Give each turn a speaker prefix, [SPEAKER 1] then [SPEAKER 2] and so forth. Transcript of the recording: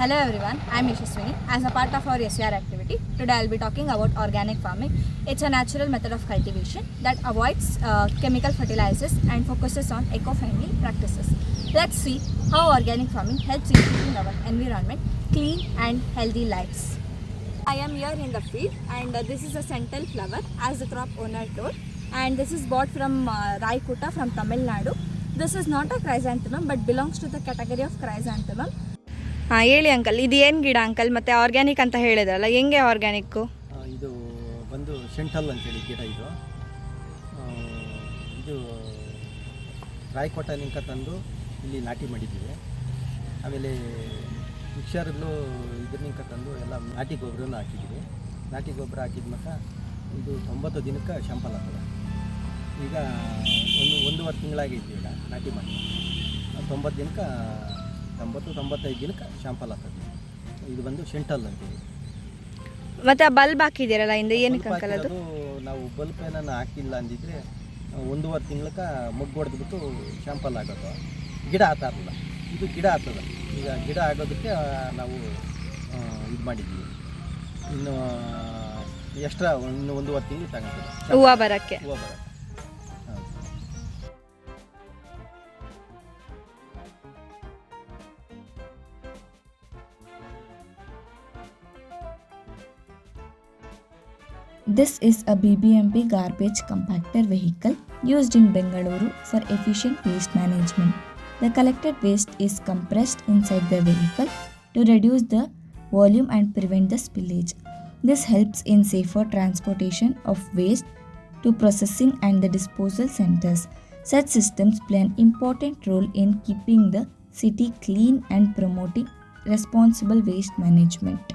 [SPEAKER 1] Hello everyone, I am Yashaswini. As a part of our SUR activity, today I will be talking about organic farming. It's a natural method of cultivation that avoids chemical fertilizers and focuses on eco-friendly practices. Let's see how organic farming helps in keeping our environment clean and healthy lives. I am here in the field and this is a sentinel flower as the crop owner told, and this is bought from Raikota from Tamil Nadu. This is not a chrysanthemum but belongs to the category of chrysanthemum.
[SPEAKER 2] ಹಾಂ ಹೇಳಿ uncle, ಇದು ಏನು ಗಿಡ uncle? ಮತ್ತು organic ಅಂತ ಹೇಳಿದ್ರಲ್ಲ, ಹೆಂಗೆ organic?
[SPEAKER 3] ಇದು ಬಂದು ಸೆಂಟಲ್ ಅಂತೇಳಿ ಗಿಡ ಇದು. ಇದು ರಾಯಕೋಟನಿಂಕ ತಂದು ಇಲ್ಲಿ ನಾಟಿ ಮಾಡಿದ್ದೀವಿ. ಆಮೇಲೆ ಮಿಕ್ಸರ್ಲು ಇದ್ರನಿಂಕ ತಂದು ಎಲ್ಲ ನಾಟಿ ಗೊಬ್ಬರನೂ ಹಾಕಿದ್ದೀವಿ. ನಾಟಿ ಗೊಬ್ಬರ ಹಾಕಿದ ಮೇಲೆ ಇದು 90 ದಿನಕ್ಕೆ ಶಾಂಪಲ್ ಆಗ್ತದೆ. ಈಗ ಒಂದೂವರೆ ತಿಂಗಳಾಗೈತಿ ಈಗ ನಾಟಿ ಮಾಡಿ. 90 ದಿನಕ್ಕೆ 90-95 ದಿನಕ್ಕೆ ಶಾಂಪಲ್ ಆಗ್ತದೆ. ಇದು ಬಂದು ಸೆಂಟಲ್ ಅಂತೇಳಿ.
[SPEAKER 2] ಮತ್ತು ಆ ಬಲ್ಬ್ ಹಾಕಿದ್ದೀರಲ್ಲ ಹಿಂದೆ, ಏನಕ್ಕೆ ಅಂಕಲ್ ಅದು?
[SPEAKER 3] ನಾವು ಬಲ್ಬ್ ಏನನ್ನು ಹಾಕಿಲ್ಲ ಅಂದಿದ್ರೆ 1.5 ತಿಂಗಳಕ್ಕೆ ಮೊಗ್ಗು ಹೊಡೆದ್ಬಿಟ್ಟು ಶಾಂಪಲ್ ಆಗೋದು, ಗಿಡ ಆತಾರಲ್ಲ. ಇದು ಗಿಡ ಆಗ್ತದೆ. ಈಗ ಗಿಡ ಆಗೋದಕ್ಕೆ ನಾವು ಇದು ಮಾಡಿದ್ದೀವಿ. ಇನ್ನು ಎಕ್ಸ್ಟ್ರಾ ಇನ್ನು 1.5 ತಿಂಗಳು ತಗೊಳ್ತದೆ
[SPEAKER 2] ಹೂವು ಬರೋಕ್ಕೆ.
[SPEAKER 4] This is a BBMP garbage compactor vehicle used in Bengaluru for efficient waste management. The collected waste is compressed inside the vehicle to reduce the volume and prevent the spillage. This helps in safer transportation of waste to processing and the disposal centers. Such systems play an important role in keeping the city clean and promoting responsible waste management.